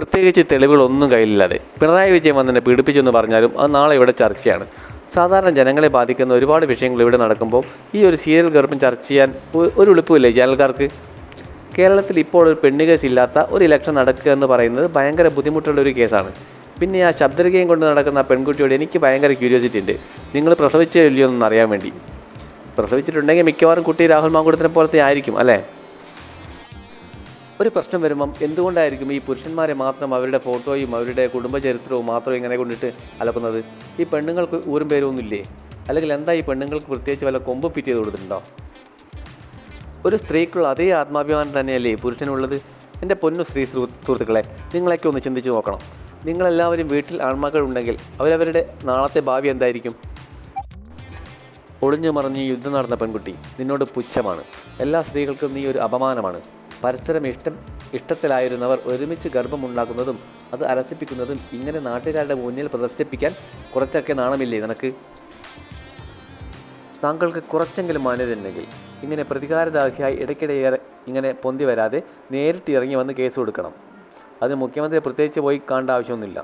പ്രത്യേകിച്ച് തെളിവുകളൊന്നും കയ്യിലില്ലാതെ പിണറായി വിജയൻ വന്നെ പീഡിപ്പിച്ചെന്ന് പറഞ്ഞാലും അത് നാളെ ഇവിടെ ചർച്ചയാണ്. സാധാരണ ജനങ്ങളെ ബാധിക്കുന്ന ഒരുപാട് വിഷയങ്ങൾ ഇവിടെ നടക്കുമ്പോൾ ഈ ഒരു സീരിയൽ ഗർഭം ചർച്ച ചെയ്യാൻ ഒരു എളുപ്പമില്ലേ ചാനൽക്കാർക്ക്? കേരളത്തിൽ ഇപ്പോൾ ഒരു പെണ്ണ് കേസ് ഇല്ലാത്ത ഒരു ഇലക്ഷൻ നടക്കുക എന്ന് പറയുന്നത് ഭയങ്കര ബുദ്ധിമുട്ടുള്ള ഒരു കേസാണ്. പിന്നെ ആ ശബ്ദരേഖയും കൊണ്ട് നടക്കുന്ന പെൺകുട്ടിയോട് എനിക്ക് ഭയങ്കര ക്യൂരിയോസിറ്റി ഉണ്ട്. നിങ്ങൾ പ്രസവിച്ചോ ഇല്ലയോ എന്നൊന്ന് അറിയാൻ വേണ്ടി. പ്രസവിച്ചിട്ടുണ്ടെങ്കിൽ മിക്കവാറും കുട്ടി രാഹുൽ മാങ്കൂട്ടത്തിനെ പോലത്തെ ആയിരിക്കും അല്ലേ? ഒരു പ്രശ്നം വരുമ്പം എന്തുകൊണ്ടായിരിക്കും ഈ പുരുഷന്മാരെ മാത്രം അവരുടെ ഫോട്ടോയും അവരുടെ കുടുംബചരിത്രവും മാത്രം ഇങ്ങനെ കൊണ്ടിട്ട് അലക്കുന്നത്? ഈ പെണ്ണുങ്ങൾക്ക് ഊരും പേരൊന്നും ഇല്ലേ? അല്ലെങ്കിൽ എന്താ ഈ പെണ്ണുങ്ങൾക്ക് പ്രത്യേകിച്ച് വല്ല കൊമ്പ് ഫിറ്റ് ചെയ്ത് കൊടുത്തിട്ടുണ്ടോ? ഒരു സ്ത്രീക്കുള്ള അതേ ആത്മാഭിമാനം തന്നെയല്ലേ പുരുഷനുള്ളത്? എൻ്റെ പൊന്നു സ്ത്രീ സുഹൃത്തുക്കളെ, നിങ്ങളൊക്കെ ഒന്ന് ചിന്തിച്ച് നോക്കണം. നിങ്ങളെല്ലാവരും വീട്ടിൽ ആൺമക്കൾ ഉണ്ടെങ്കിൽ അവരവരുടെ നാളത്തെ ഭാവി എന്തായിരിക്കും? ഒളിഞ്ഞു മറിഞ്ഞ് യുദ്ധം നടന്ന പെൺകുട്ടി നിന്നോട് പുച്ഛമാണ്. എല്ലാ സ്ത്രീകൾക്കും നീ ഒരു അപമാനമാണ്. പരസ്പരം ഇഷ്ടത്തിലായിരുന്നവർ ഒരുമിച്ച് ഗർഭമുണ്ടാക്കുന്നതും അത് അലസിപ്പിക്കുന്നതും ഇങ്ങനെ നാട്ടുകാരുടെ മുന്നിൽ പ്രദർശിപ്പിക്കാൻ കുറച്ചൊക്കെ നാണമില്ലേ നിനക്ക്? താങ്കൾക്ക് കുറച്ചെങ്കിലും മാന്യതയുണ്ടെങ്കിൽ ഇങ്ങനെ പ്രതികാരദാഹിയായി ഇടയ്ക്കിടെ ഇങ്ങനെ പൊന്തി വരാതെ നേരിട്ട് ഇറങ്ങി വന്ന് കേസ് കൊടുക്കണം. അത് മുഖ്യമന്ത്രി പ്രത്യേകിച്ച് പോയി കാണേണ്ട ആവശ്യമൊന്നുമില്ല.